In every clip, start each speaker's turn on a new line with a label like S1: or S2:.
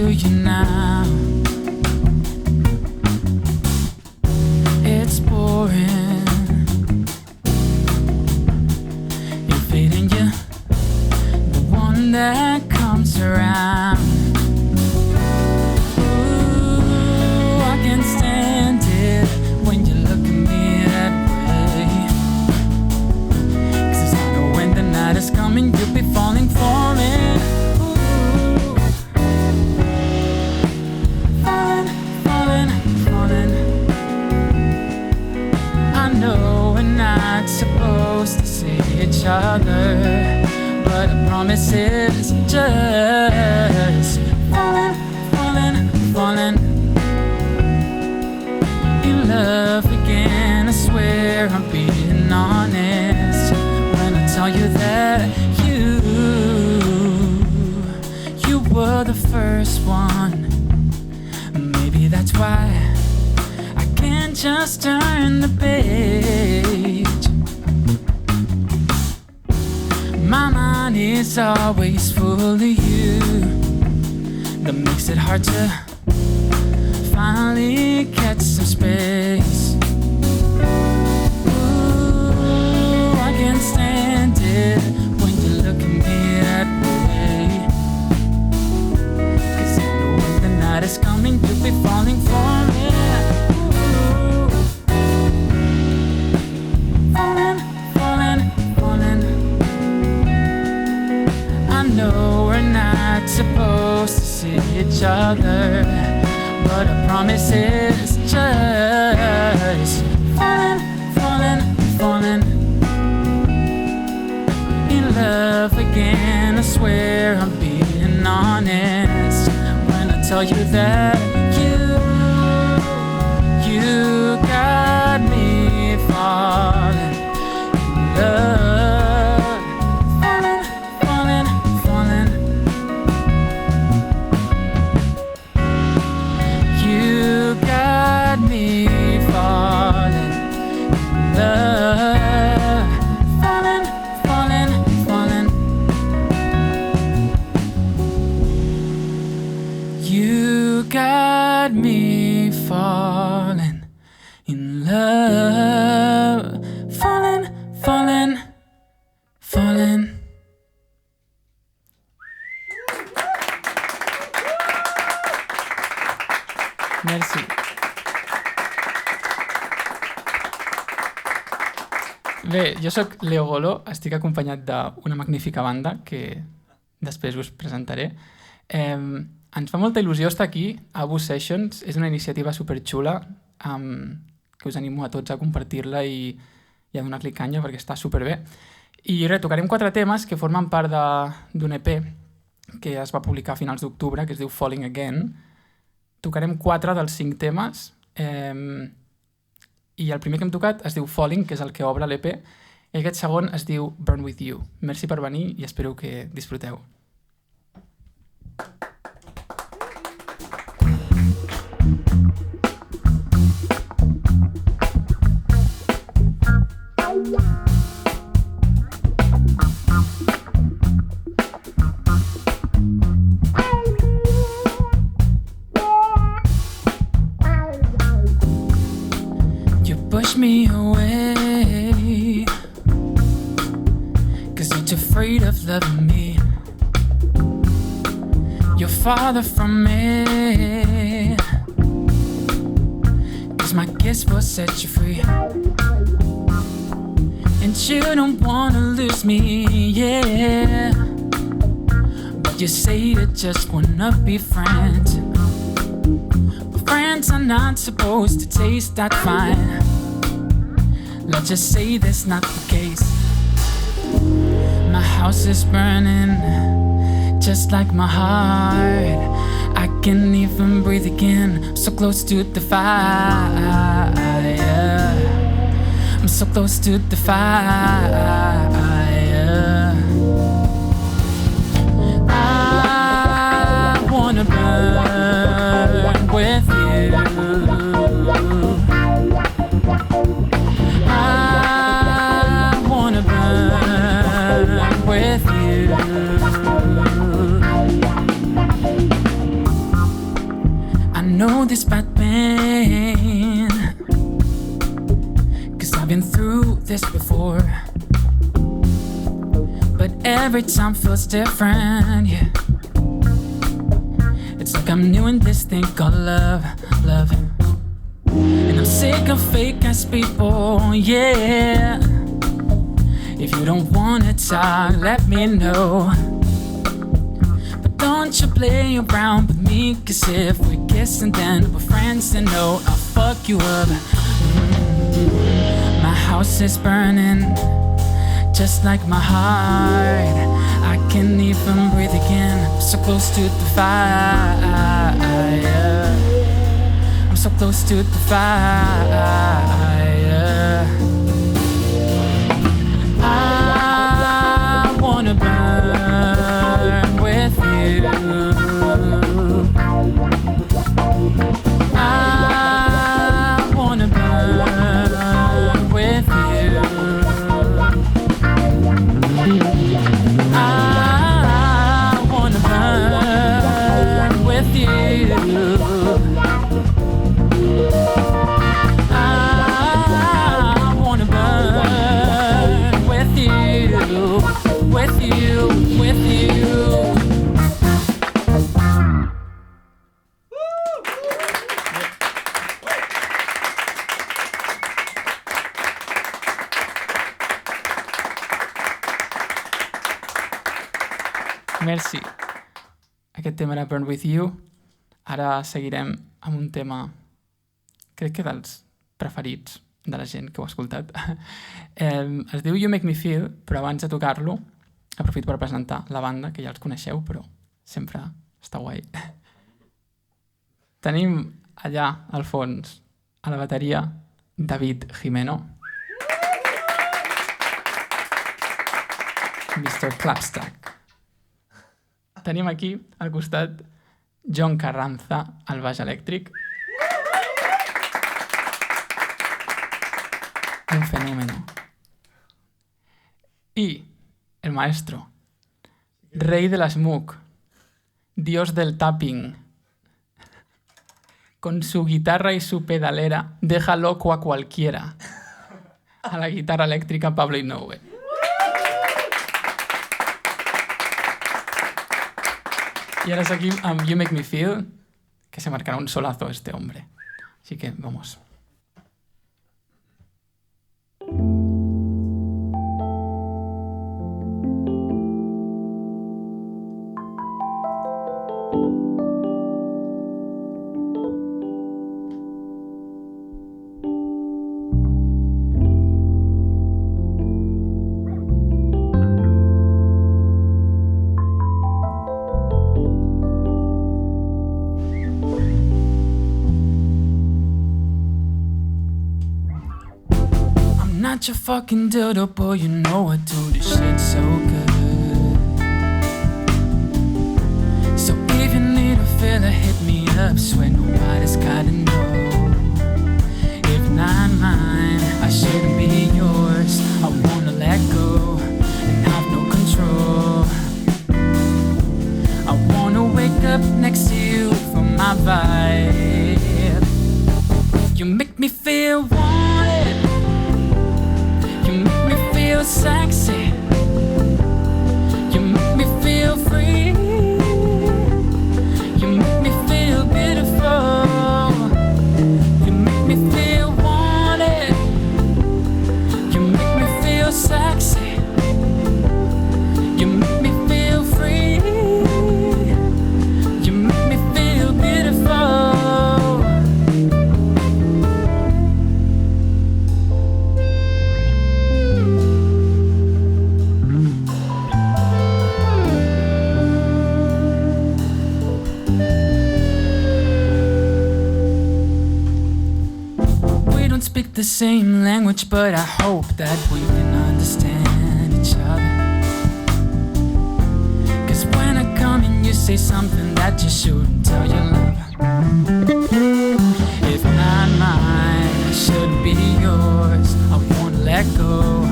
S1: you now. It's boring. You're fading, you're the one that comes around. Ooh, I can't stand it when you look at me that way. 'Cause I know when the night is coming, you'll be falling for it. Ooh. Falling, falling, falling. I know we're not supposed to see each other, but I promise it's just falling, falling, falling in love again. I swear I'm being honest when I tell you that you were the first one. Maybe that's why I can't just turn the page. My mind is always full of you. That makes it hard to finally catch some space. Ooh, I can't stand it when you look at me that way. 'Cause you know when the night is coming, you'll be falling for it. Ooh. Falling, falling, falling. I know we're not supposed to see each other, but I promise it's just falling, falling, falling in love again. I swear I'm being honest when I tell you that you got me falling in love. Falling, falling, falling. You got me falling in love. Falling, falling, falling. You got me falling in love. Falling, falling, falling. Merci. Bé, jo sóc Leo Golo, estic acompanyat d'una magnífica banda que després us presentaré. Ens fa molta il·lusió estar aquí a Bus Sessions, és una iniciativa superxula que us animo a tots a compartir-la i a donar-li canya perquè està superbé. I res, tocarem 4 temes que formen part d'un EP que es va publicar a finals d'octubre, que es diu Falling Again. Tocarem 4 dels 5 temes i el primer que hem tocat es diu Falling, que és el que obre l'EP, i aquest segon es diu Burn With You. Merci per venir i espero que disfruteu. Push me away 'cause you're too afraid of loving me. You're farther from me 'cause my kiss will set you free. And you don't wanna lose me, yeah, but you say you just wanna be friends. But friends are not supposed to taste that fine. Let's just say that's not the case. My house is burning, just like my heart. I can't even breathe again, I'm so close to the fire. I'm so close to the fire. I wanna burn with you. I wanna burn with you. every time feels different, yeah. It's like I'm new in this thing called love, love. And I'm sick of fake ass people, yeah. If you don't wanna talk, let me know. But don't you play around with me, cause if we kiss and then we're friends, then no, I'll fuck you up. My house is burning, just like my heart. I can't even breathe again, I'm so close to the fire. I'm so close to the fire. I wanna burn with you. I wanna burn with you. I wanna burn with you. I wanna burn with you, with you, with you. Merci. Aquest tema era Burn With You. Ara seguirem amb un tema, crec que dels preferits de la gent que ho ha escoltat. Es diu You Make Me Feel, però abans de tocar-lo aprofito per presentar la banda, que ja els coneixeu, però sempre està guai. Tenim allà al fons, a la bateria, David Jimeno, Mr. Clapstack. Tenim aquí, al costat, John Carranza, al baix elèctric. Un fenómeno. Y el maestro, rey de la smug, dios del tapping, con su guitarra y su pedalera, deja loco a cualquiera. A la guitarra eléctrica, Pablo Inoue. Y ahora seguimos amb You Make Me Feel, que se marcará un solazo este hombre. Así que vamos. Not your fucking dildo, boy, you know I do this shit so good. So if you need a filler, hit me up, swear nobody's gotta know. If not mine, I shouldn't be yours. I wanna let go and have no control. I wanna wake up next to you for my vibe. You make me feel wanted. You make me feel sexy. You make me feel free. You make me feel beautiful. You make me feel wanted. You make me feel sexy. You make me feel free. You make me feel beautiful. Speak the same language, but I hope that we can understand each other. Cause when I come in, you say something that you shouldn't tell your lover. If not mine, I should be yours. I wanna let go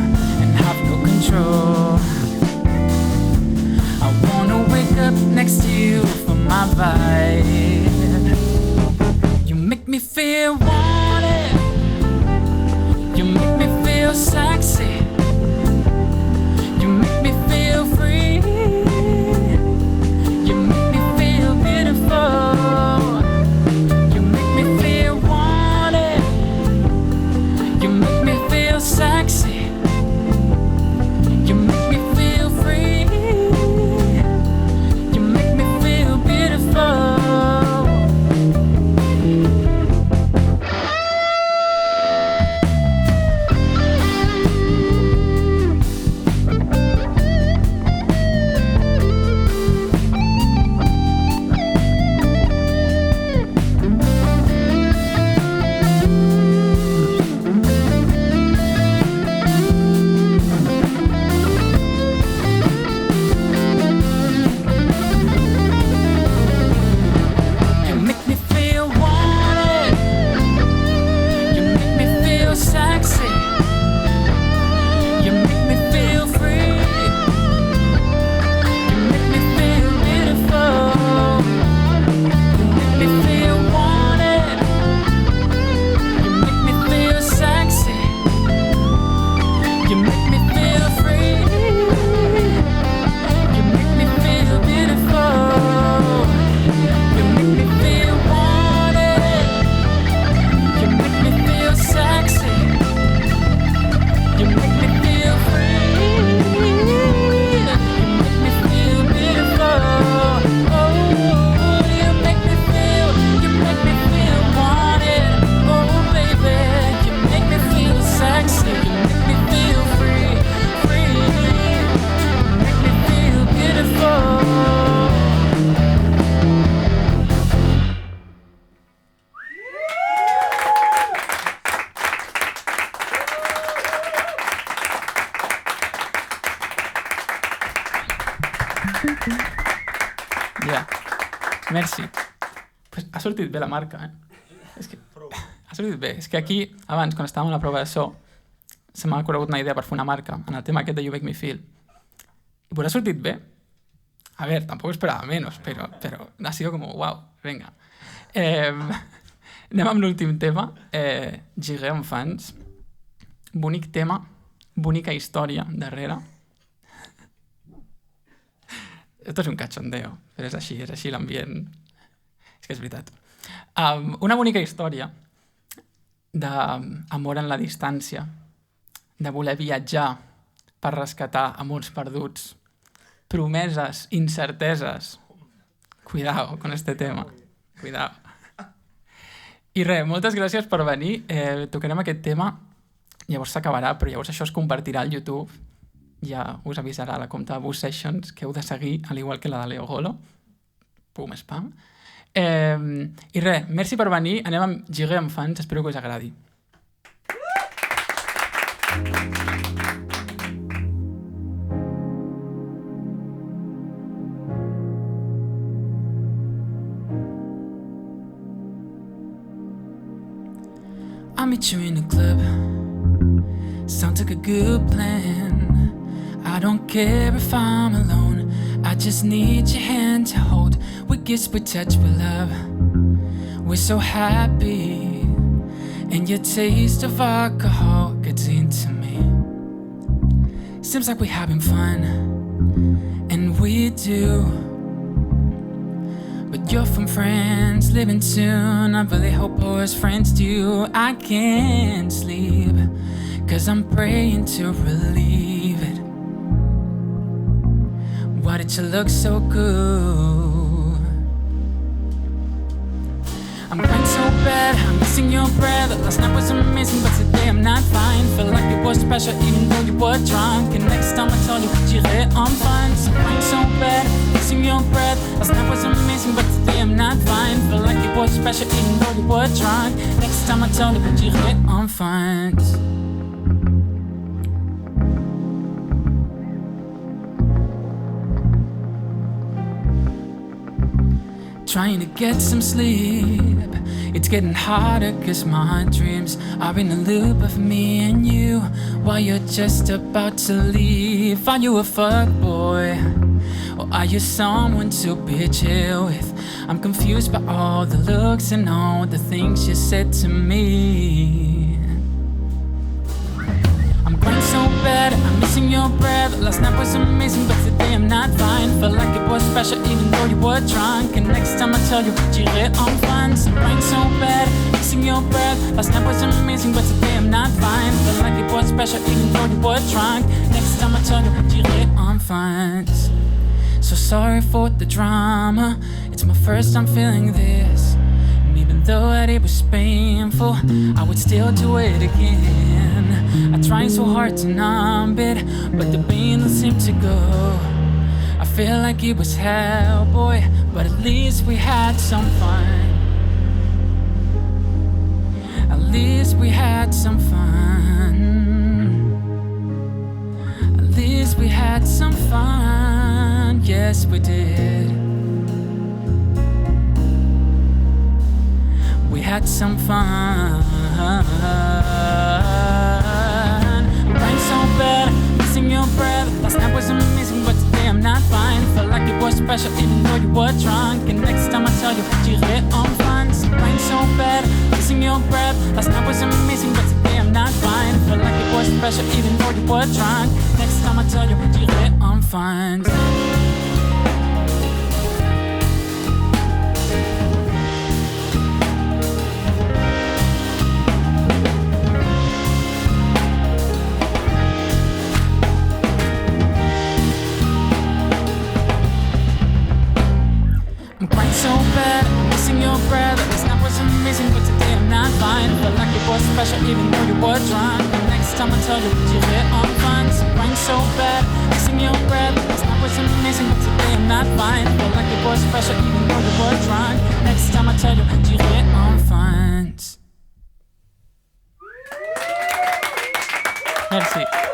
S1: and have no control. I wanna wake up next to you for my vibe. You make me feel wanted. You make me feel sexy. You make me feel free. Ja. Merci. Pues ha sortit bé la marca, És que ha sortit bé. És que aquí, abans, quan estàvem a la prova de so, se m'ha corregut una idea per fer una marca en el tema aquest de You Make Me Feel. I pues ha sortit bé. A ver, tampoco esperaba menos, pero ha sido como, wow, venga. Anem amb l'últim tema. Giguer amb fans. Bonic tema, bonica història darrere. Esto es un cachondeo, però és així l'ambient. És que és veritat. Una bonica història d'amor en la distància, de voler viatjar per rescatar amors perduts, promeses, incerteses. Cuidado con este tema. Cuidado. I res, moltes gràcies per venir. Tocarem aquest tema, llavors s'acabarà, però llavors això es compartirà al YouTube. Ja us avisarà la compte de Bus Sessions que heu de seguir, al igual que la de Leo Golo. Pum, spam. I res, merci per venir. Anem amb Giguer amb fans, espero que us agradi. I'll meet you in a club. Sounds like a good plan. I don't care if I'm alone. I just need your hand to hold. We kiss, we touch, we love. We're so happy. And your taste of alcohol gets into me. Seems like we're having fun. And we do. But you're from France, living soon. I really hope us friends do. I can't sleep, 'cause I'm praying to relieve it. Why did you look so good? I'm crying so bad, I'm missing your breath. Last night was amazing, but today I'm not fine. Feel like it was special even though you were drunk. And next time I tell you, j'irai en France. I'm crying so bad, missing your breath. Last night was amazing, but today I'm not fine. Feel like it was special even though you were drunk. Next time I tell you, j'irai en France. Trying to get some sleep. It's getting harder 'cause my dreams are in a loop of me and you while you're just about to leave. Are you a fuckboy? Or are you someone to be chill with? I'm confused by all the looks and all the things you said to me. I'm crying so bad, I'm missing your breath. Last night was amazing, but today I'm not fine. Felt like it was special even though you were drunk. And next time I tell you, j'irai en France. I'm crying so bad, missing your breath. Last night was amazing, but today I'm not fine. Felt like it was special even though you were drunk. Next time I tell you, j'irai en France. So sorry for the drama, it's my first time feeling this. And even though that it was painful, I would still do it again. I tried so hard to numb it, but the pain don't seem to go. I feel like it was hell, boy, but at least we had some fun. At least we had some fun. At least we had some fun. Yes, we did. We had some fun. I'm crying so bad, missing your breath. Last night was amazing, but today I'm not fine. Felt like it was special even though you were drunk. And next time I tell you, j'irai en France. I'm crying so bad, missing your breath. Last night was amazing, but today I'm not fine. Felt like it was special even though you were drunk. Next time I tell you, j'irai en France. So bad, missing your breath. Last night was amazing, but today I'm not fine. Felt like it was special even though you were drunk. And next time I tell you, j'irai en France. I'm crying so bad, missing your breath. Last night was amazing, but today I'm not fine. Felt like it was special even though you were drunk. Next time I tell you, j'irai en France. Merci.